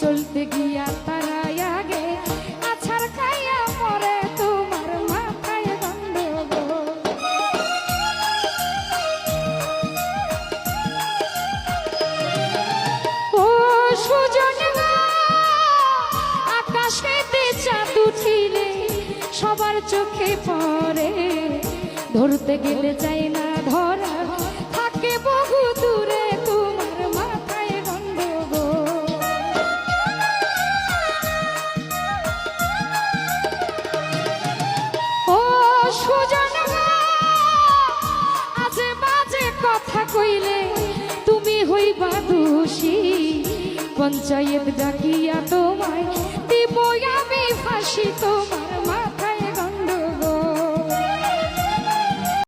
চলতে গিয়া তারা আগে আছাড় খাইয়া মরে তোমার মাথায় গন্ডগোল। ও সুজন আকাশেতে চাঁদ উঠিলে সবার চোখে পড়ে, ধরতে গেলে চাই না ধরা থাকে বহু দূরে তোমার মাথায় গন্ডগোল। ও সুজন আজে বাজে কথা কইলে তুমি হইবা দোষী, পঞ্চায়েত ডাকিয়া তোমায় দিব আমি ফাঁসি তোমার